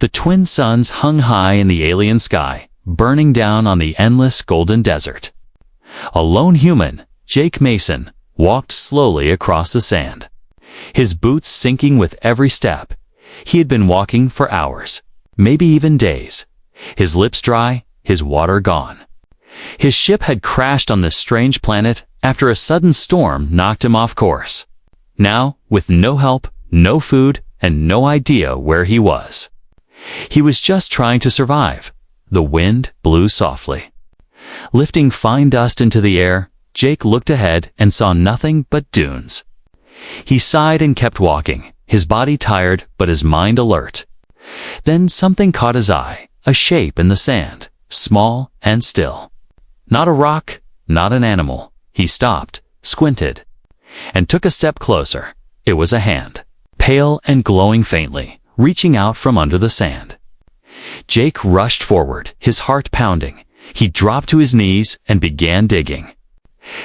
The twin suns hung high in the alien sky, burning down on the endless golden desert. A lone human, Jake Mason, walked slowly across the sand. His boots sinking with every step. He had been walking for hours, maybe even days. His lips dry, his water gone. His ship had crashed on this strange planet after a sudden storm knocked him off course. Now, with no help, no food, and no idea where he was. He was just trying to survive. The wind blew softly. Lifting fine dust into the air, Jake looked ahead and saw nothing but dunes. He sighed and kept walking, his body tired but his mind alert. Then something caught his eye, a shape in the sand, small and still. Not a rock, not an animal. He stopped, squinted, and took a step closer. It was a hand, pale and glowing faintly, reaching out from under the sand. Jake rushed forward, his heart pounding. He dropped to his knees and began digging.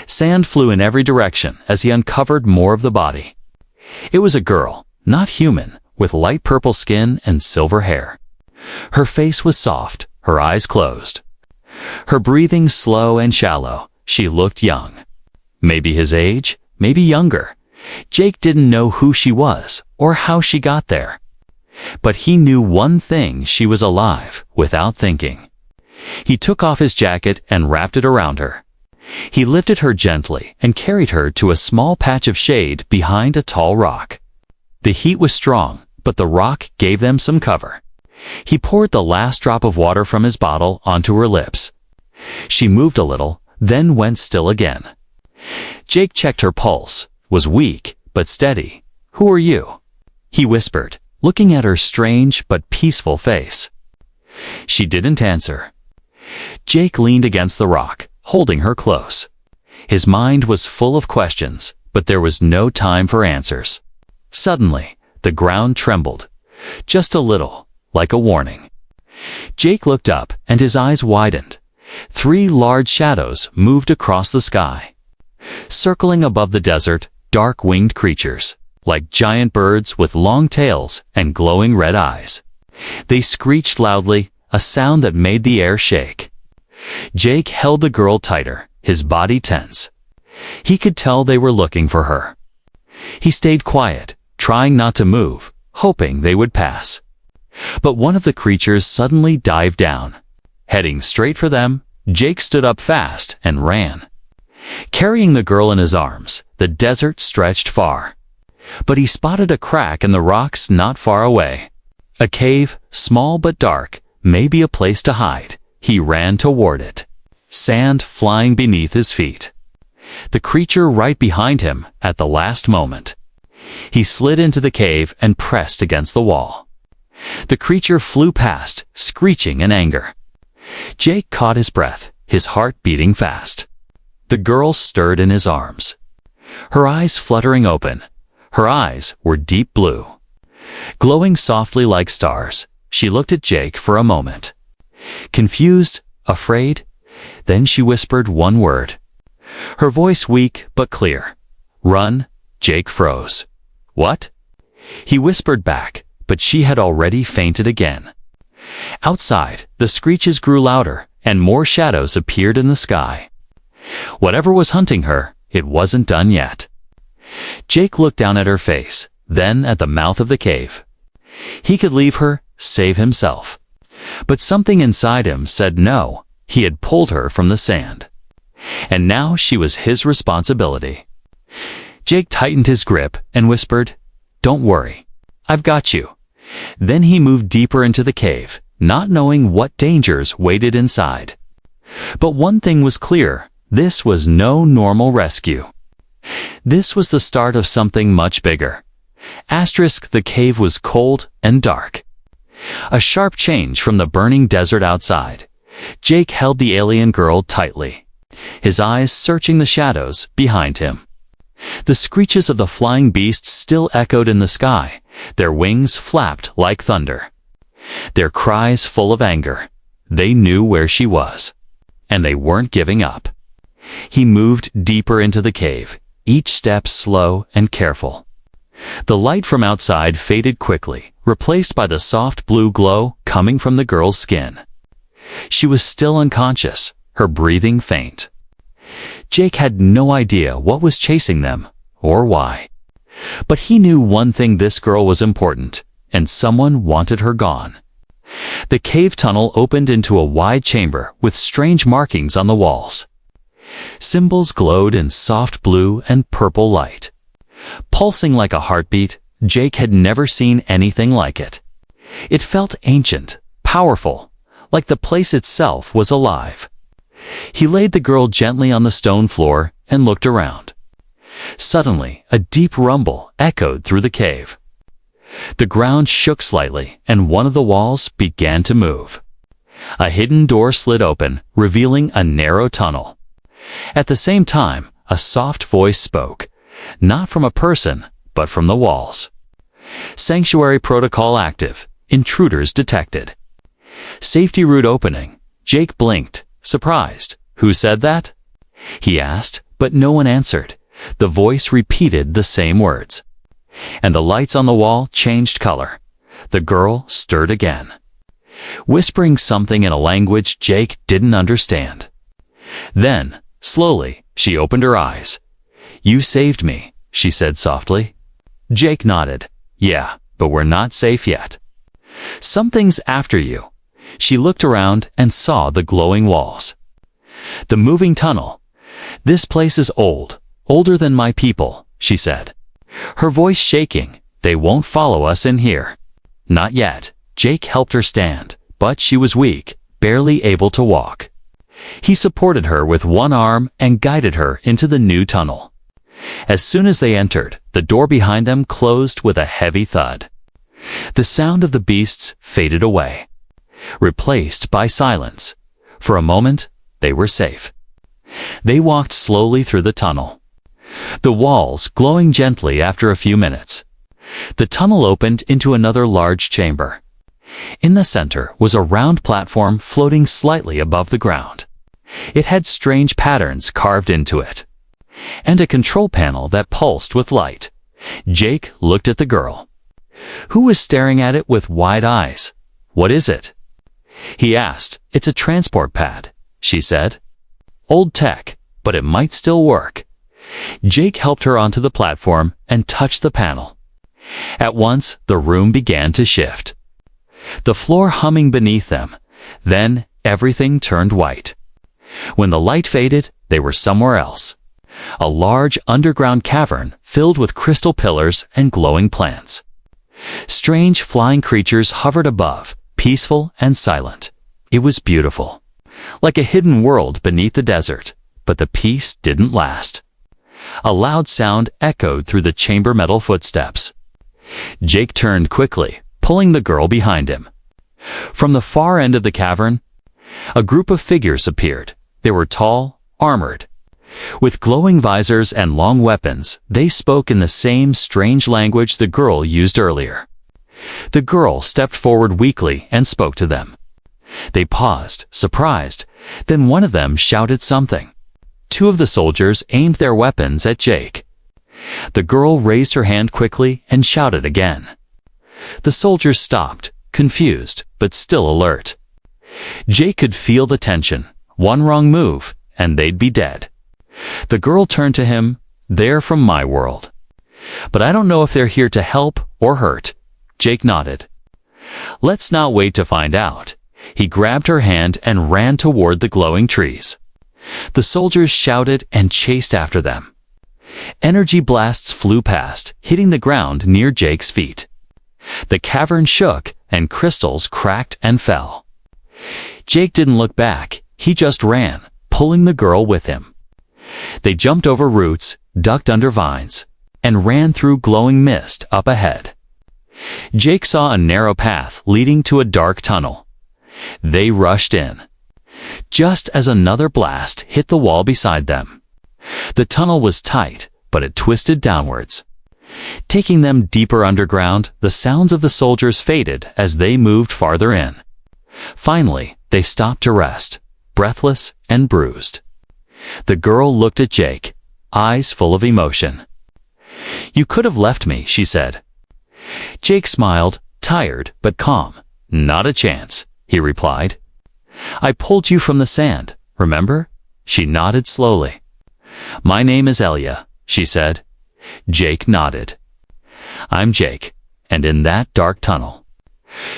Sand flew in every direction as he uncovered more of the body. It was a girl, not human, with light purple skin and silver hair. Her face was soft, her eyes closed. Her breathing slow and shallow. She looked young. Maybe his age, maybe younger. Jake didn't know who she was or how she got there. But he knew one thing: she was alive, without thinking. He took off his jacket and wrapped it around her. He lifted her gently and carried her to a small patch of shade behind a tall rock. The heat was strong, but the rock gave them some cover. He poured the last drop of water from his bottle onto her lips. She moved a little, then went still again. Jake checked her pulse, was weak, but steady. "Who are you?" he whispered, looking at her strange but peaceful face. She didn't answer. Jake leaned against the rock, holding her close. His mind was full of questions, but there was no time for answers. Suddenly, the ground trembled. Just a little, like a warning. Jake looked up, and his eyes widened. 3 large shadows moved across the sky. Circling above the desert, dark-winged creatures, like giant birds with long tails and glowing red eyes. They screeched loudly, a sound that made the air shake. Jake held the girl tighter, his body tense. He could tell they were looking for her. He stayed quiet, trying not to move, hoping they would pass. But one of the creatures suddenly dived down. Heading straight for them, Jake stood up fast and ran. Carrying the girl in his arms, the desert stretched far. But he spotted a crack in the rocks not far away. A cave, small but dark, maybe a place to hide. He ran toward it, sand flying beneath his feet. The creature right behind him at the last moment. He slid into the cave and pressed against the wall. The creature flew past, screeching in anger. Jake caught his breath, his heart beating fast. The girl stirred in his arms, her eyes fluttering open. Her eyes were deep blue, glowing softly like stars. She looked at Jake for a moment. Confused, afraid, then she whispered one word. Her voice weak but clear. "Run." Jake froze. "What?" He whispered back, but she had already fainted again. Outside, the screeches grew louder, and more shadows appeared in the sky. Whatever was hunting her, it wasn't done yet. Jake looked down at her face, then at the mouth of the cave. He could leave her, save himself. But something inside him said no. He had pulled her from the sand. And now she was his responsibility. Jake tightened his grip and whispered, "Don't worry. I've got you." Then he moved deeper into the cave, not knowing what dangers waited inside. But one thing was clear: this was no normal rescue. This was the start of something much bigger. The cave was cold and dark. A sharp change from the burning desert outside. Jake held the alien girl tightly, his eyes searching the shadows behind him. The screeches of the flying beasts still echoed in the sky, their wings flapped like thunder. Their cries full of anger. They knew where she was, and they weren't giving up. He moved deeper into the cave, each step slow and careful. The light from outside faded quickly, replaced by the soft blue glow coming from the girl's skin. She was still unconscious, her breathing faint. Jake had no idea what was chasing them, or why. But he knew one thing: this girl was important, and someone wanted her gone. The cave tunnel opened into a wide chamber with strange markings on the walls. Symbols glowed in soft blue and purple light. Pulsing like a heartbeat, Jake had never seen anything like it. It felt ancient, powerful, like the place itself was alive. He laid the girl gently on the stone floor and looked around. Suddenly, a deep rumble echoed through the cave. The ground shook slightly, and one of the walls began to move. A hidden door slid open, revealing a narrow tunnel. At the same time, a soft voice spoke, not from a person, but from the walls. Sanctuary protocol active. Intruders detected. Safety route opening. Jake blinked, surprised. Who said that? He asked, but no one answered. The voice repeated the same words. And the lights on the wall changed color. The girl stirred again, whispering something in a language Jake didn't understand. Then, slowly, she opened her eyes. "You saved me," she said softly. Jake nodded. "Yeah, but we're not safe yet. Something's after you." She looked around and saw the glowing walls. The moving tunnel. "This place is old, older than my people," she said, her voice shaking. "They won't follow us in here." Not yet. Jake helped her stand, but she was weak, barely able to walk. He supported her with one arm and guided her into the new tunnel. As soon as they entered, the door behind them closed with a heavy thud. The sound of the beasts faded away, replaced by silence. For a moment, they were safe. They walked slowly through the tunnel, the walls glowing gently after a few minutes. The tunnel opened into another large chamber. In the center was a round platform floating slightly above the ground. It had strange patterns carved into it, and a control panel that pulsed with light. Jake looked at the girl, who was staring at it with wide eyes. "What is it?" he asked. "It's a transport pad," she said. "Old tech, but it might still work." Jake helped her onto the platform and touched the panel. At once, the room began to shift, the floor humming beneath them. Then, everything turned white. When the light faded, they were somewhere else. A large underground cavern filled with crystal pillars and glowing plants. Strange flying creatures hovered above, peaceful and silent. It was beautiful, like a hidden world beneath the desert, but the peace didn't last. A loud sound echoed through the chamber metal footsteps. Jake turned quickly, pulling the girl behind him. From the far end of the cavern, a group of figures appeared. They were tall, armored. With glowing visors and long weapons, they spoke in the same strange language the girl used earlier. The girl stepped forward weakly and spoke to them. They paused, surprised. Then one of them shouted something. Two of the soldiers aimed their weapons at Jake. The girl raised her hand quickly and shouted again. The soldiers stopped, confused, but still alert. Jake could feel the tension. One wrong move, and they'd be dead. The girl turned to him. "They're from my world, but I don't know if they're here to help or hurt." Jake nodded. "Let's not wait to find out." He grabbed her hand and ran toward the glowing trees. The soldiers shouted and chased after them. Energy blasts flew past, hitting the ground near Jake's feet. The cavern shook, and crystals cracked and fell. Jake didn't look back. He just ran, pulling the girl with him. They jumped over roots, ducked under vines, and ran through glowing mist up ahead. Jake saw a narrow path leading to a dark tunnel. They rushed in, just as another blast hit the wall beside them. The tunnel was tight, but it twisted downwards, taking them deeper underground. The sounds of the soldiers faded as they moved farther in. Finally, they stopped to rest, breathless and bruised. The girl looked at Jake, eyes full of emotion. "You could have left me," she said. Jake smiled, tired but calm. "Not a chance," he replied. "I pulled you from the sand, remember?" She nodded slowly. "My name is Elia," she said. Jake nodded. "I'm Jake, and in that dark tunnel."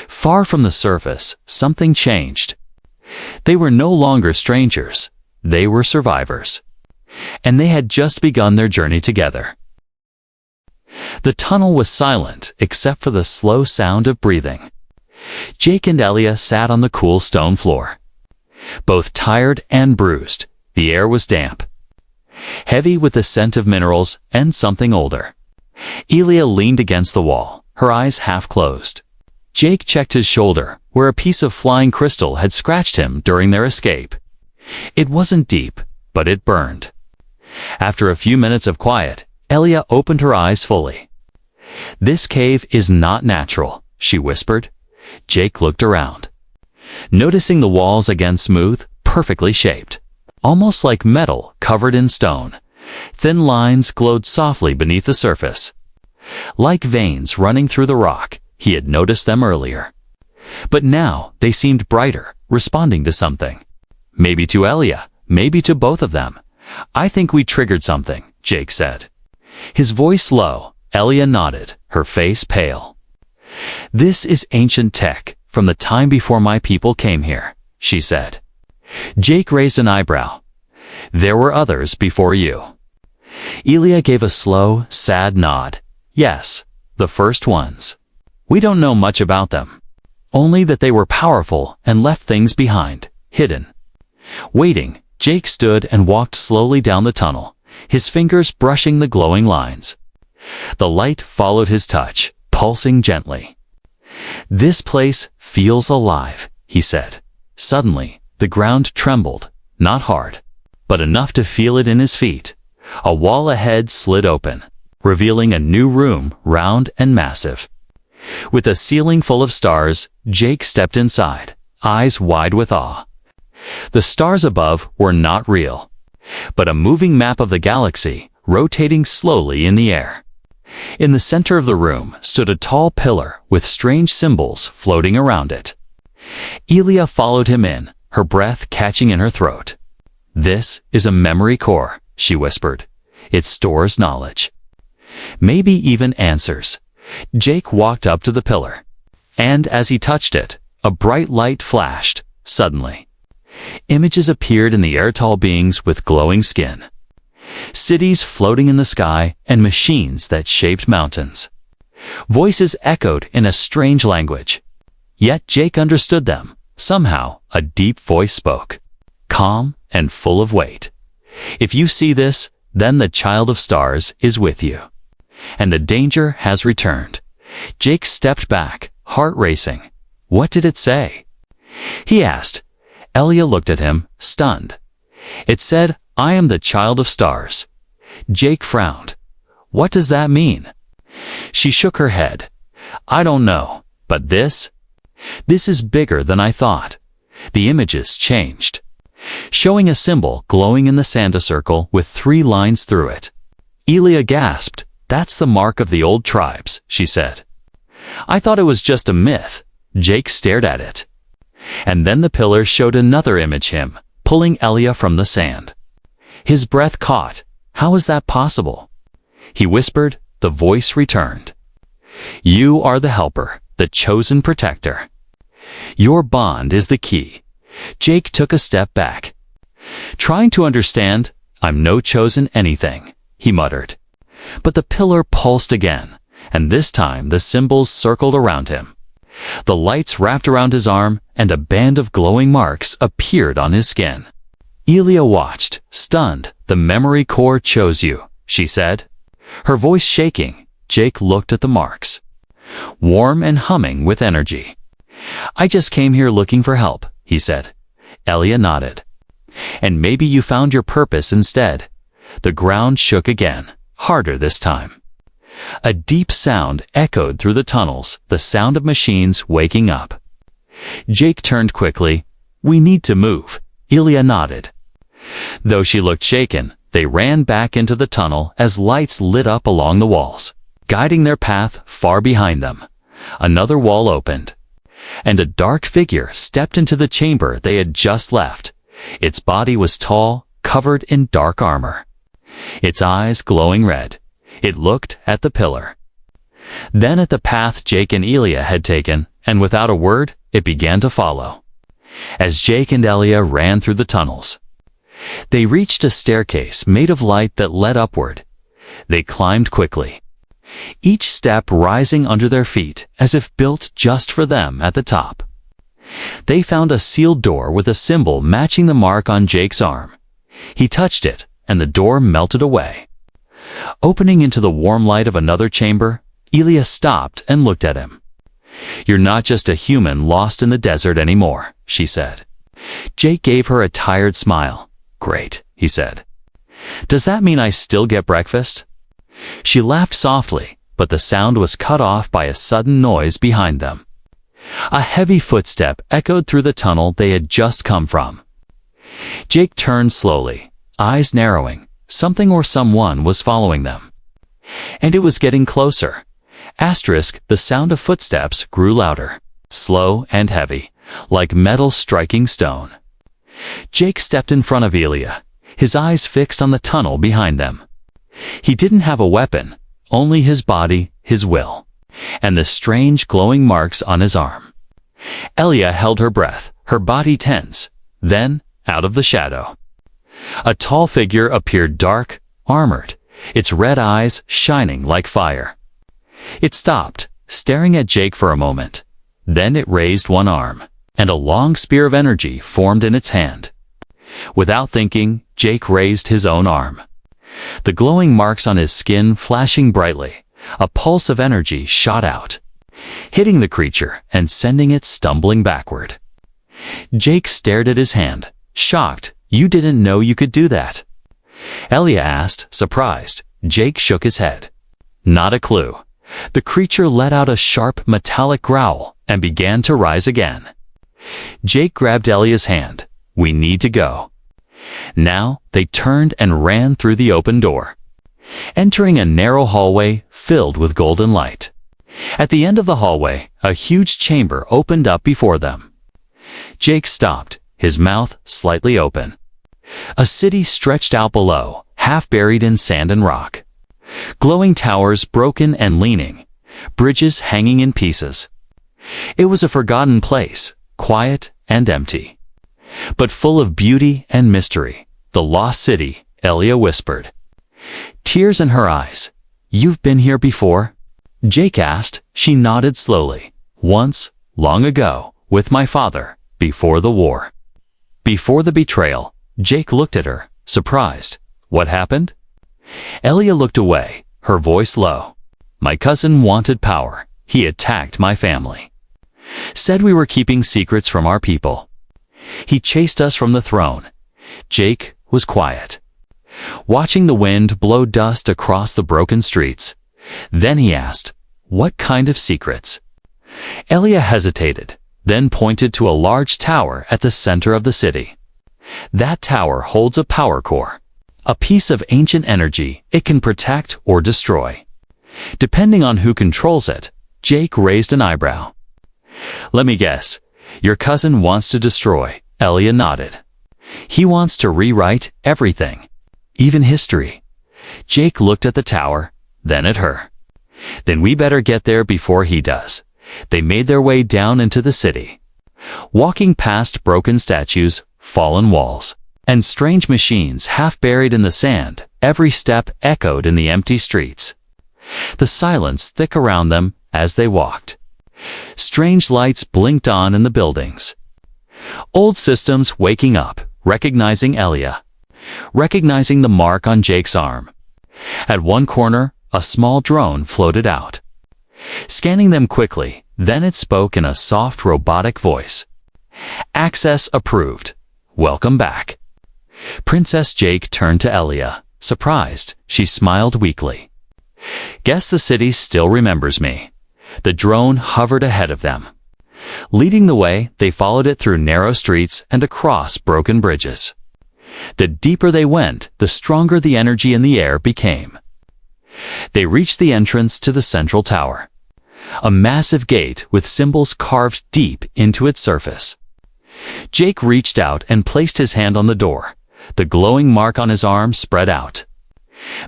Far from the surface, something changed. They were no longer strangers. They were survivors. And they had just begun their journey together. The tunnel was silent except for the slow sound of breathing. Jake and Elia sat on the cool stone floor. Both tired and bruised, the air was damp, heavy with the scent of minerals and something older. Elia leaned against the wall, her eyes half closed. Jake checked his shoulder, where a piece of flying crystal had scratched him during their escape. It wasn't deep, but it burned. After a few minutes of quiet, Elia opened her eyes fully. "This cave is not natural," she whispered. Jake looked around, noticing the walls again smooth, perfectly shaped, almost like metal covered in stone. Thin lines glowed softly beneath the surface, like veins running through the rock. He had noticed them earlier. But now they seemed brighter, responding to something. Maybe to Elia, maybe to both of them. "I think we triggered something," Jake said. His voice low. Elia nodded, her face pale. "This is ancient tech, from the time before my people came here," she said. Jake raised an eyebrow. "There were others before you." Elia gave a slow, sad nod. "Yes, the first ones. We don't know much about them. Only that they were powerful and left things behind, hidden." Waiting, Jake stood and walked slowly down the tunnel, his fingers brushing the glowing lines. The light followed his touch, pulsing gently. "This place feels alive," he said. Suddenly, the ground trembled, not hard, but enough to feel it in his feet. A wall ahead slid open, revealing a new room, round and massive. With a ceiling full of stars, Jake stepped inside, eyes wide with awe. The stars above were not real, but a moving map of the galaxy, rotating slowly in the air. In the center of the room stood a tall pillar with strange symbols floating around it. Elia followed him in, her breath catching in her throat. "This is a memory core," she whispered. "It stores knowledge. Maybe even answers." Jake walked up to the pillar, and as he touched it, a bright light flashed. Suddenly, images appeared in the air, tall beings with glowing skin, cities floating in the sky, and machines that shaped mountains. Voices echoed in a strange language. Yet Jake understood them. Somehow, a deep voice spoke, calm and full of weight. "If you see this, then the child of stars is with you, and the danger has returned." Jake stepped back, heart racing. "What did it say?" he asked. Elia looked at him, stunned. "It said, 'I am the child of stars.'" Jake frowned. "What does that mean?" She shook her head. "I don't know, but this is bigger than I thought." The images changed, showing a symbol glowing in the sand, a circle with 3 lines through it. Elia gasped. "That's the mark of the old tribes," she said. "I thought it was just a myth." Jake stared at it. And then the pillar showed another image, him, pulling Elia from the sand. His breath caught. "How is that possible?" He whispered. The voice returned. "You are the helper, the chosen protector. Your bond is the key." Jake took a step back, trying to understand. "I'm no chosen anything," he muttered. But the pillar pulsed again, and this time the symbols circled around him. The lights wrapped around his arm, and a band of glowing marks appeared on his skin. Elia watched, stunned. "The memory core chose you," she said, her voice shaking. Jake looked at the marks, warm and humming with energy. "I just came here looking for help," he said. Elia nodded. "And maybe you found your purpose instead." The ground shook again, harder this time. A deep sound echoed through the tunnels, the sound of machines waking up. Jake turned quickly. "We need to move." Elia nodded. Though she looked shaken, they ran back into the tunnel as lights lit up along the walls, guiding their path far behind them. Another wall opened, and a dark figure stepped into the chamber they had just left. Its body was tall, covered in dark armor. Its eyes glowing red. It looked at the pillar, then at the path Jake and Elia had taken, and without a word, it began to follow. As Jake and Elia ran through the tunnels, they reached a staircase made of light that led upward. They climbed quickly, each step rising under their feet as if built just for them at the top. They found a sealed door with a symbol matching the mark on Jake's arm. He touched it, and the door melted away. Opening into the warm light of another chamber, Elia stopped and looked at him. "You're not just a human lost in the desert anymore," she said. Jake gave her a tired smile. "Great," he said. "Does that mean I still get breakfast?" She laughed softly, but the sound was cut off by a sudden noise behind them. A heavy footstep echoed through the tunnel they had just come from. Jake turned slowly, eyes narrowing. Something or someone was following them. And it was getting closer. The sound of footsteps grew louder, slow and heavy, like metal striking stone. Jake stepped in front of Elia, his eyes fixed on the tunnel behind them. He didn't have a weapon, only his body, his will, and the strange glowing marks on his arm. Elia held her breath, her body tense. Then, out of the shadow, a tall figure appeared, dark, armored, its red eyes shining like fire. It stopped, staring at Jake for a moment. Then it raised one arm, and a long spear of energy formed in its hand. Without thinking, Jake raised his own arm. The glowing marks on his skin flashing brightly, a pulse of energy shot out, hitting the creature and sending it stumbling backward. Jake stared at his hand, shocked. "You didn't know you could do that?" Elia asked, surprised. Jake shook his head. "Not a clue." The creature let out a sharp, metallic growl and began to rise again. Jake grabbed Elia's hand. "We need to go." Now they turned and ran through the open door, entering a narrow hallway filled with golden light. At the end of the hallway, a huge chamber opened up before them. Jake stopped, his mouth slightly open. A city stretched out below, half buried in sand and rock. Glowing towers broken and leaning, bridges hanging in pieces. It was a forgotten place, quiet and empty, but full of beauty and mystery. "The lost city," Elia whispered, tears in her eyes. "You've been here before?" Jake asked. She nodded slowly. "Once, long ago, with my father, before the war." Before the betrayal. Jake looked at her, surprised. "What happened?" Elia looked away, her voice low. "My cousin wanted power. He attacked my family. Said we were keeping secrets from our people. He chased us from the throne." Jake was quiet, watching the wind blow dust across the broken streets. Then he asked, "What kind of secrets?" Elia hesitated, then pointed to a large tower at the center of the city. "That tower holds a power core, a piece of ancient energy it can protect or destroy, depending on who controls it." Jake raised an eyebrow. "Let me guess, your cousin wants to destroy." Elia nodded. "He wants to rewrite everything, even history." Jake looked at the tower, then at her. "Then we better get there before he does." They made their way down into the city, walking past broken statues, fallen walls, and strange machines half buried in the sand. Every step echoed in the empty streets, the silence thick around them as they walked. Strange lights blinked on in the buildings. Old systems waking up, recognizing Elia, recognizing the mark on Jake's arm. At one corner, a small drone floated out, scanning them quickly. Then it spoke in a soft robotic voice. "Access approved. Welcome back." Princess Jake turned to Elia, surprised. She smiled weakly. "Guess the city still remembers me." The drone hovered ahead of them. Leading the way, they followed it through narrow streets and across broken bridges. The deeper they went, the stronger the energy in the air became. They reached the entrance to the central tower. a massive gate with symbols carved deep into its surface. Jake reached out and placed his hand on the door. The glowing mark on his arm spread out.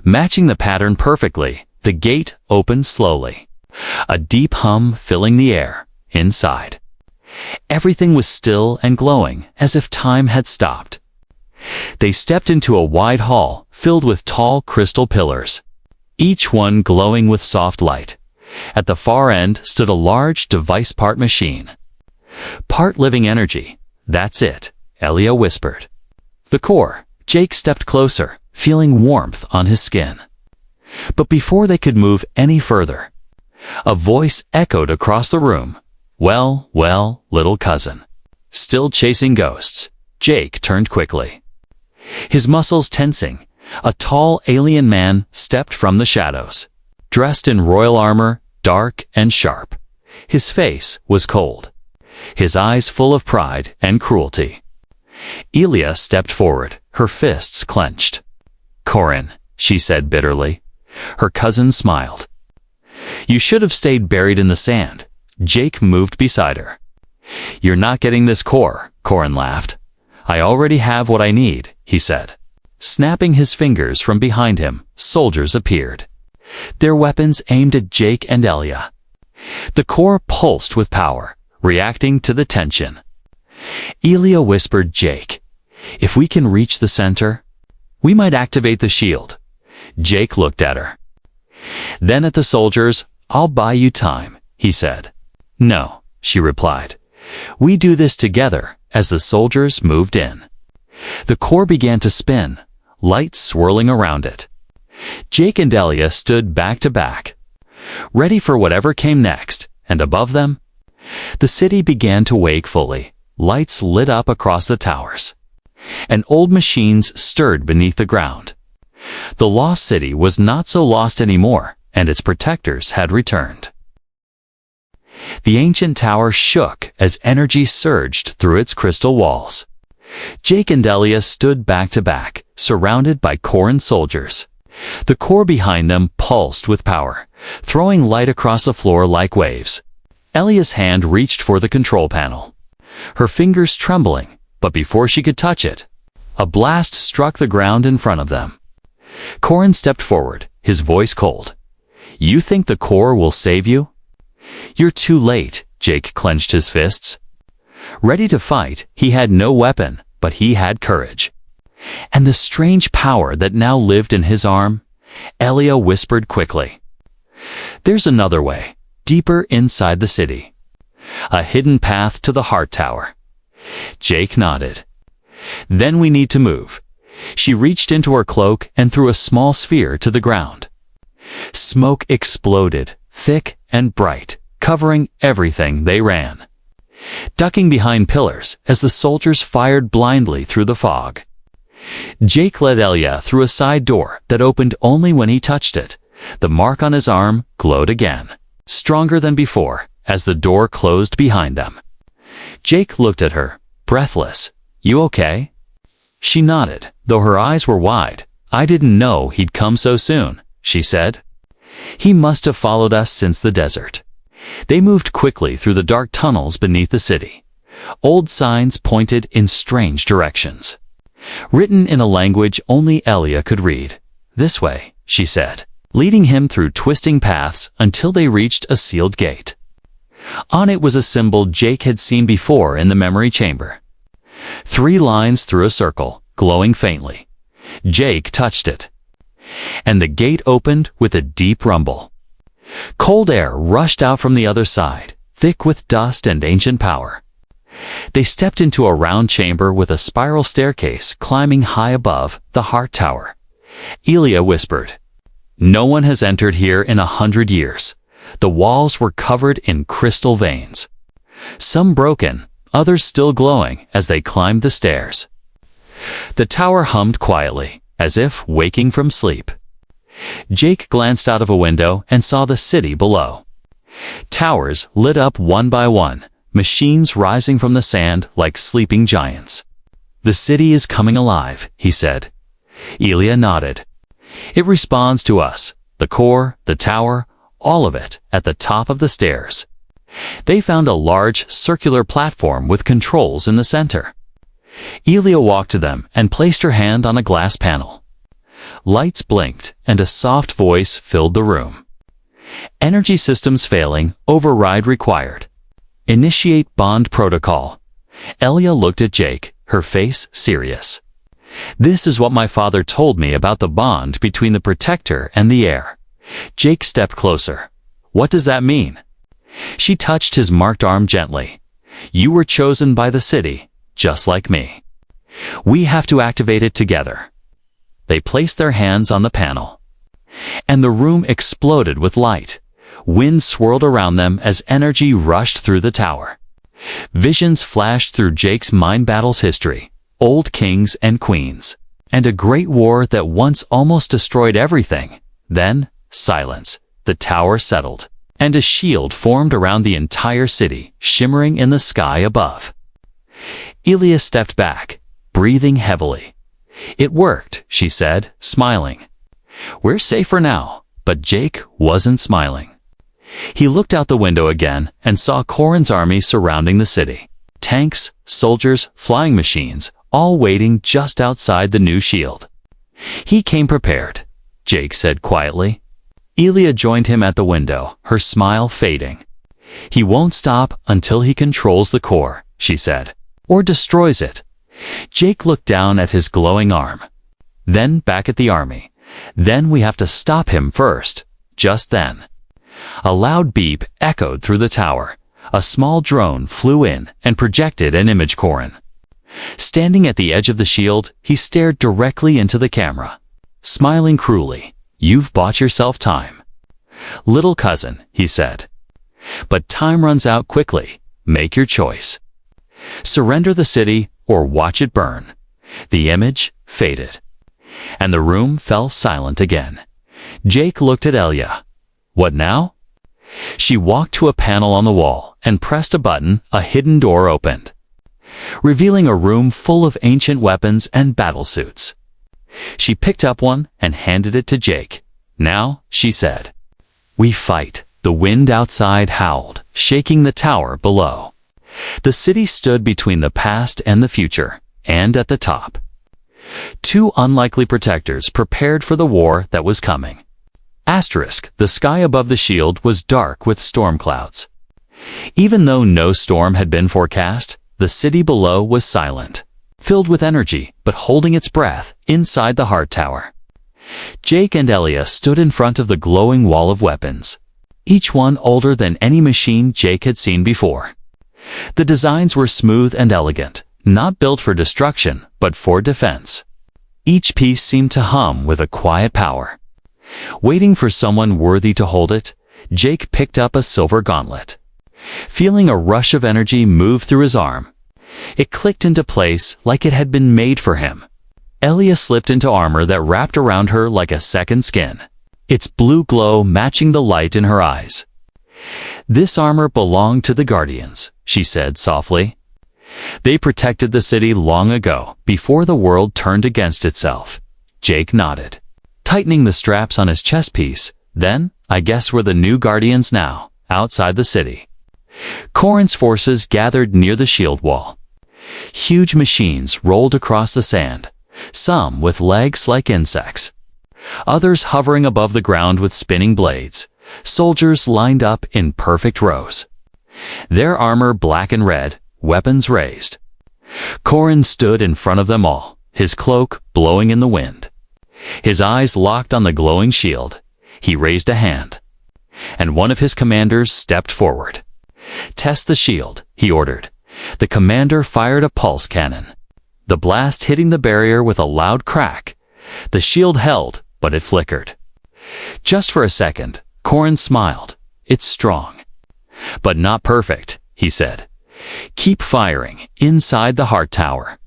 Matching the pattern perfectly, the gate opened slowly. A deep hum filling the air inside. Everything was still and glowing, as if time had stopped. They stepped into a wide hall filled with tall crystal pillars, each one glowing with soft light. At the far end stood a large device part machine. Part living energy, that's it, Elia whispered. The core. Jake stepped closer, feeling warmth on his skin. But before they could move any further, a voice echoed across the room. Well, well, little cousin. Still chasing ghosts. Jake turned quickly. His muscles tensing, a tall alien man stepped from the shadows. Dressed in royal armor, dark and sharp. His face was cold, his eyes full of pride and cruelty. Elia stepped forward, her fists clenched. Corin, she said bitterly. Her cousin smiled. You should have stayed buried in the sand. Jake moved beside her. You're not getting this core, Corin laughed. I already have what I need, he said. Snapping his fingers from behind him, soldiers appeared. Their weapons aimed at Jake and Elia. The core pulsed with power, reacting to the tension. Elia whispered Jake, if we can reach the center, we might activate the shield. Jake looked at her. Then at the soldiers, I'll buy you time, he said. No, she replied. We do this together. As the soldiers moved in, the core began to spin, lights swirling around it. Jake and Elia stood back to back, ready for whatever came next, and above them, the city began to wake fully. Lights lit up across the towers, and old machines stirred beneath the ground. The lost city was not so lost anymore, and its protectors had returned. The ancient tower shook as energy surged through its crystal walls. Jake and Elia stood back to back, surrounded by Corin soldiers. The core behind them pulsed with power, throwing light across the floor like waves. Elia's hand reached for the control panel, her fingers trembling, but before she could touch it, a blast struck the ground in front of them. Corin stepped forward, his voice cold. You think the core will save you? You're too late, Jake clenched his fists. Ready to fight, he had no weapon, but he had courage. And the strange power that now lived in his arm, Elia whispered quickly. There's another way, deeper inside the city. A hidden path to the Heart Tower. Jake nodded. Then we need to move. She reached into her cloak and threw a small sphere to the ground. Smoke exploded, thick and bright, covering everything they ran, ducking behind pillars as the soldiers fired blindly through the fog. Jake led Elia through a side door that opened only when he touched it. The mark on his arm glowed again, stronger than before, as the door closed behind them. Jake looked at her, breathless. You okay? She nodded, though her eyes were wide. I didn't know he'd come so soon, she said. He must have followed us since the desert. They moved quickly through the dark tunnels beneath the city. Old signs pointed in strange directions, written in a language only Elia could read. This way, she said, leading him through twisting paths until they reached a sealed gate. On it was a symbol Jake had seen before in the memory chamber. 3 lines through a circle, glowing faintly. Jake touched it, and the gate opened with a deep rumble. Cold air rushed out from the other side, thick with dust and ancient power. They stepped into a round chamber with a spiral staircase climbing high above the Heart Tower. Elia whispered, No one has entered here in 100 years. The walls were covered in crystal veins, some broken, others still glowing as they climbed the stairs. The tower hummed quietly, as if waking from sleep. Jake glanced out of a window and saw the city below. Towers lit up one by one, machines rising from the sand like sleeping giants. The city is coming alive, he said. Elia nodded. It responds to us, the core, the tower, all of it at the top of the stairs. They found a large, circular platform with controls in the center. Elia walked to them and placed her hand on a glass panel. Lights blinked, and a soft voice filled the room. Energy systems failing, override required. Initiate bond protocol. Elia looked at Jake, her face serious. This is what my father told me about the bond between the protector and the heir. Jake stepped closer. What does that mean? She touched his marked arm gently. You were chosen by the city, just like me. We have to activate it together. They placed their hands on the panel. And the room exploded with light. Wind swirled around them as energy rushed through the tower. Visions flashed through Jake's mind battles history, old kings and queens, and a great war that once almost destroyed everything. Then, silence. The tower settled, and a shield formed around the entire city, shimmering in the sky above. Elia stepped back, breathing heavily. It worked, she said, smiling. We're safer now, but Jake wasn't smiling. He looked out the window again and saw Corin's army surrounding the city. Tanks, soldiers, flying machines, all waiting just outside the new shield. He came prepared, Jake said quietly. Elia joined him at the window, her smile fading. He won't stop until he controls the core, she said, or destroys it. Jake looked down at his glowing arm. Then back at the army. Then we have to stop him first. Just then. A loud beep echoed through the tower. A small drone flew in and projected an image Corin. Standing at the edge of the shield, he stared directly into the camera. Smiling cruelly. You've bought yourself time. Little cousin, he said. But time runs out quickly. Make your choice. Surrender the city or watch it burn. The image faded. And the room fell silent again. Jake looked at Elia. What now? She walked to a panel on the wall and pressed a button. A hidden door opened, revealing a room full of ancient weapons and battlesuits. She picked up one and handed it to Jake. Now, she said, we fight. The wind outside howled, shaking the tower below. The city stood between the past and the future, and at the top. Two unlikely protectors prepared for the war that was coming. Asterisk, the sky above the shield was dark with storm clouds. Even though no storm had been forecast, the city below was silent, filled with energy, but holding its breath inside the heart tower. Jake and Elia stood in front of the glowing wall of weapons, each one older than any machine Jake had seen before. The designs were smooth and elegant, not built for destruction, but for defense. Each piece seemed to hum with a quiet power. Waiting for someone worthy to hold it, Jake picked up a silver gauntlet. Feeling a rush of energy move through his arm, it clicked into place like it had been made for him. Elia slipped into armor that wrapped around her like a second skin, its blue glow matching the light in her eyes. This armor belonged to the Guardians, she said softly. They protected the city long ago, before the world turned against itself. Jake nodded, tightening the straps on his chest piece. Then, I guess we're the new Guardians now, outside the city. Corin's forces gathered near the shield wall. Huge machines rolled across the sand, some with legs like insects, others hovering above the ground with spinning blades. Soldiers lined up in perfect rows, their armor black and red, weapons raised. Corin stood in front of them all, his cloak blowing in the wind. His eyes locked on the glowing shield. He raised a hand, and one of his commanders stepped forward. Test the shield, he ordered. The commander fired a pulse cannon, the blast hitting the barrier with a loud crack. The shield held, but it flickered. Just for a second, Corin smiled. It's strong, but not perfect, he said. Keep firing inside the heart tower.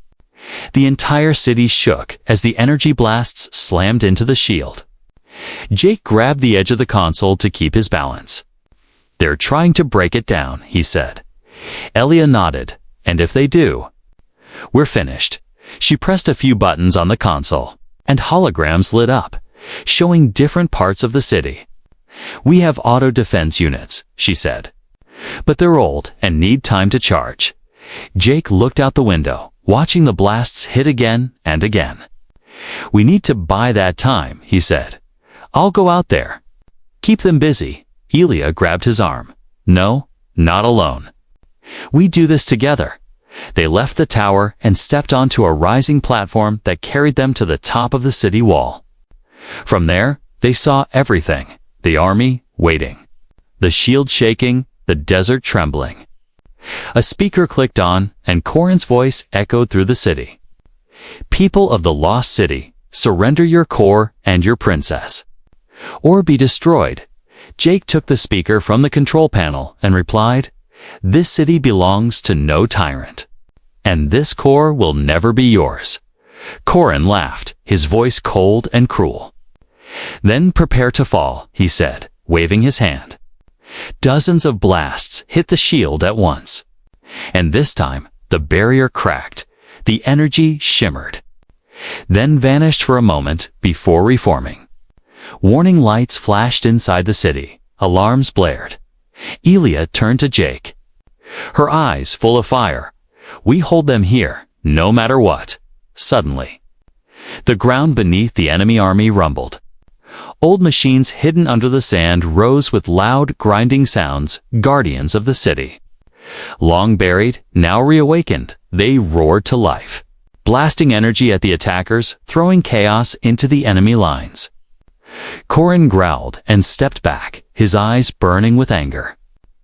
The entire city shook as the energy blasts slammed into the shield. Jake grabbed the edge of the console to keep his balance. They're trying to break it down, he said. Elia nodded. And if they do, we're finished. She pressed a few buttons on the console, and holograms lit up, showing different parts of the city. "We have auto-defense units," she said. "But they're old and need time to charge." Jake looked out the window, watching the blasts hit again and again. "We need to buy that time," he said. "I'll go out there." "Keep them busy." Elia grabbed his arm. "No, not alone. We do this together." They left the tower and stepped onto a rising platform that carried them to the top of the city wall. From there, they saw everything: the army waiting, the shield shaking, the desert trembling. A speaker clicked on, and Corin's voice echoed through the city. "People of the lost city, surrender your core and your princess, or be destroyed." Jake took the speaker from the control panel and replied, "This city belongs to no tyrant, and this core will never be yours." Corin laughed, his voice cold and cruel. "Then prepare to fall," he said, waving his hand. Dozens of blasts hit the shield at once. And this time, the barrier cracked, the energy shimmered, then vanished for a moment before reforming. Warning lights flashed inside the city. Alarms blared. Elia turned to Jake, her eyes full of fire. "We hold them here, no matter what." Suddenly, the ground beneath the enemy army rumbled. Old machines hidden under the sand rose with loud, grinding sounds, guardians of the city. Long buried, now reawakened, they roared to life, blasting energy at the attackers, throwing chaos into the enemy lines. Corin growled and stepped back, his eyes burning with anger.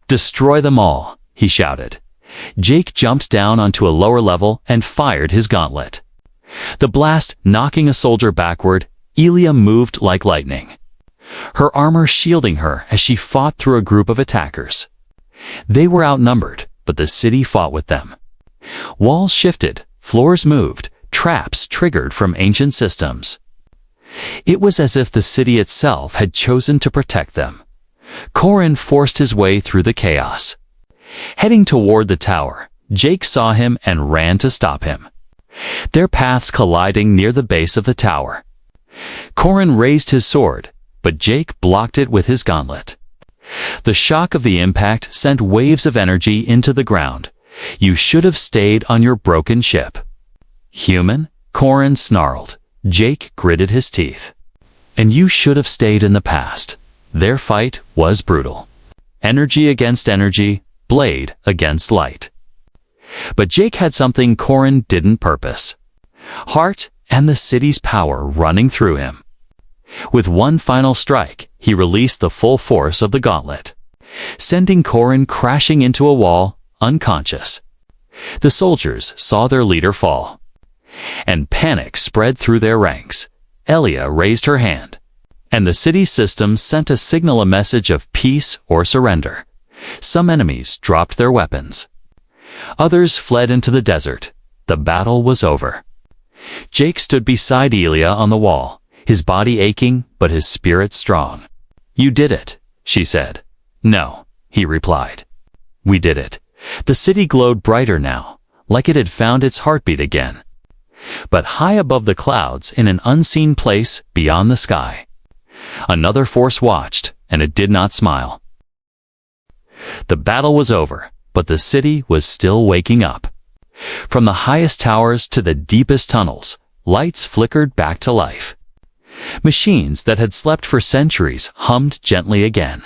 "Destroy them all," he shouted. Jake jumped down onto a lower level and fired his gauntlet. The blast knocking a soldier backward, Elia moved like lightning, her armor shielding her as she fought through a group of attackers. They were outnumbered, but the city fought with them. Walls shifted, floors moved, traps triggered from ancient systems. It was as if the city itself had chosen to protect them. Corin forced his way through the chaos. Heading toward the tower, Jake saw him and ran to stop him, their paths colliding near the base of the tower. Corin raised his sword, but Jake blocked it with his gauntlet. The shock of the impact sent waves of energy into the ground. "You should have stayed on your broken ship." "Human?" Corin snarled. Jake gritted his teeth. "And you should have stayed in the past." Their fight was brutal. Energy against energy, blade against light. But Jake had something Corin didn't purpose: heart and the city's power running through him. With one final strike, he released the full force of the gauntlet, sending Corin crashing into a wall, unconscious. The soldiers saw their leader fall, and panic spread through their ranks. Elia raised her hand, and the city's system sent a signal, a message of peace or surrender. Some enemies dropped their weapons. Others fled into the desert. The battle was over. Jake stood beside Elia on the wall, his body aching but his spirit strong. "You did it," she said. "No," he replied. "We did it." The city glowed brighter now, like it had found its heartbeat again. But high above the clouds, in an unseen place beyond the sky, another force watched, and it did not smile. The battle was over, but the city was still waking up. From the highest towers to the deepest tunnels, lights flickered back to life. Machines that had slept for centuries hummed gently again.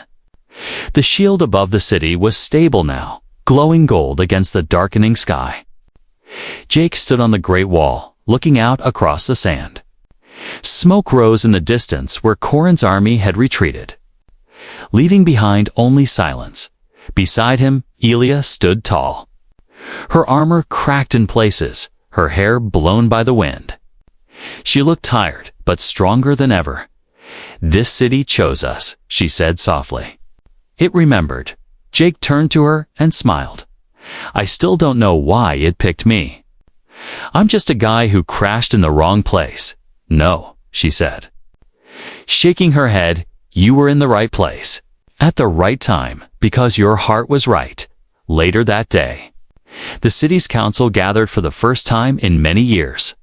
The shield above the city was stable now, glowing gold against the darkening sky. Jake stood on the great wall, looking out across the sand. Smoke rose in the distance where Corin's army had retreated, leaving behind only silence. Beside him, Elia stood tall, her armor cracked in places, her hair blown by the wind. She looked tired, but stronger than ever. "This city chose us," she said softly. It remembered. Jake turned to her and smiled. "I still don't know why it picked me. I'm just a guy who crashed in the wrong place." "No," she said, shaking her head, "you were in the right place, at the right time, because your heart was right." Later that day, the city's council gathered for the first time in many years.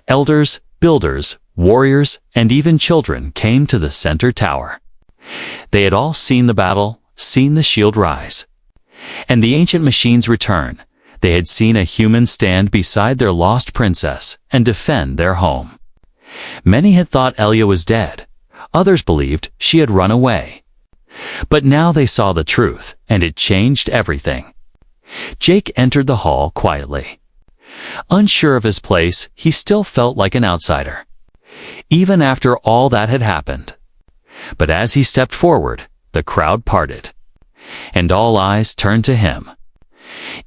Elders, builders, warriors, and even children came to the center tower. They had all seen the battle, seen the shield rise. And the ancient machines return. They had seen a human stand beside their lost princess and defend their home. Many had thought Elia was dead. Others believed she had run away. But now they saw the truth, and it changed everything. Jake entered the hall quietly. Unsure of his place, he still felt like an outsider, even after all that had happened. But as he stepped forward, the crowd parted, and all eyes turned to him.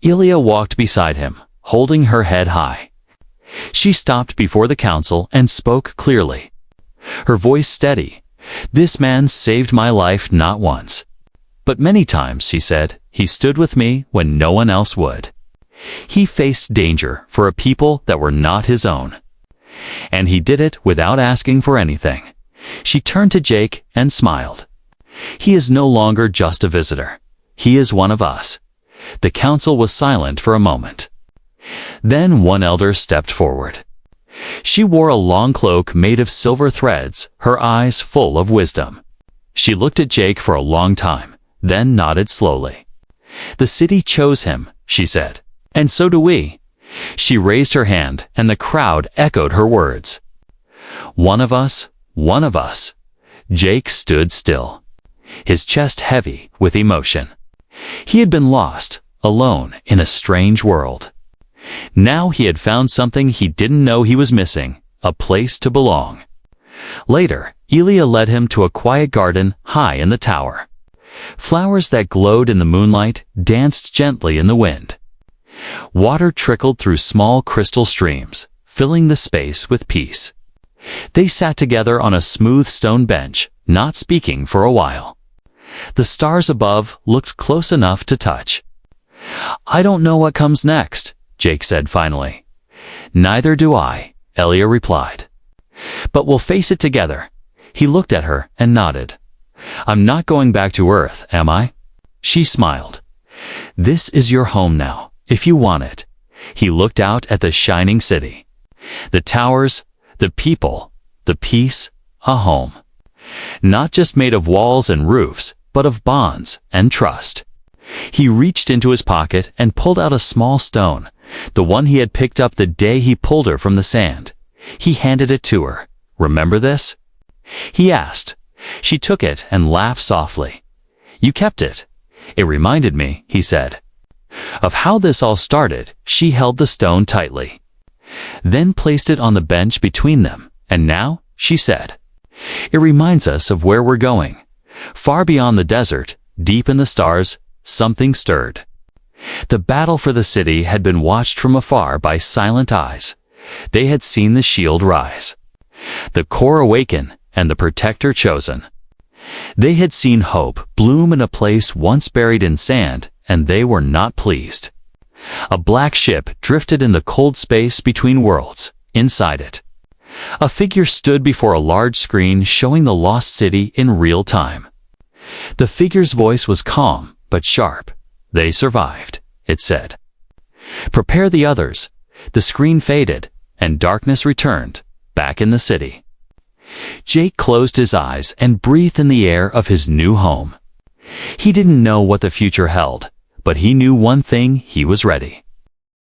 Elia walked beside him, holding her head high. She stopped before the council and spoke clearly, her voice steady. "This man saved my life not once, but many times," she said. "He stood with me when no one else would. He faced danger for a people that were not his own. And he did it without asking for anything." She turned to Jake and smiled. "He is no longer just a visitor. He is one of us." The council was silent for a moment. Then one elder stepped forward. She wore a long cloak made of silver threads, her eyes full of wisdom. She looked at Jake for a long time, then nodded slowly. "The city chose him," she said, "and so do we." She raised her hand, and the crowd echoed her words. "One of us, one of us." Jake stood still, his chest heavy with emotion. He had been lost, alone in a strange world. Now he had found something he didn't know he was missing, a place to belong. Later, Elia led him to a quiet garden high in the tower. Flowers that glowed in the moonlight danced gently in the wind. Water trickled through small crystal streams, filling the space with peace. They sat together on a smooth stone bench, not speaking for a while. The stars above looked close enough to touch. "I don't know what comes next," Jake said finally. "Neither do I," Elia replied. "But we'll face it together." He looked at her and nodded. "I'm not going back to Earth, am I?" She smiled. "This is your home now, if you want it." He looked out at the shining city. The towers, the people, the peace, a home. Not just made of walls and roofs, but of bonds and trust. He reached into his pocket and pulled out a small stone, the one he had picked up the day he pulled her from the sand. He handed it to her. "Remember this?" he asked. She took it and laughed softly. "You kept it." "It reminded me," he said, "of how this all started." She held the stone tightly, then placed it on the bench between them. "And now," she said, "it reminds us of where we're going." Far beyond the desert, deep in the stars, something stirred. The battle for the city had been watched from afar by silent eyes. They had seen the shield rise, the core awaken, and the protector chosen. They had seen hope bloom in a place once buried in sand, and they were not pleased. A black ship drifted in the cold space between worlds. Inside it, a figure stood before a large screen showing the lost city in real time. The figure's voice was calm but sharp. "They survived," it said. "Prepare the others." The screen faded, and darkness returned, back in the city. Jake closed his eyes and breathed in the air of his new home. He didn't know what the future held, but he knew one thing: he was ready.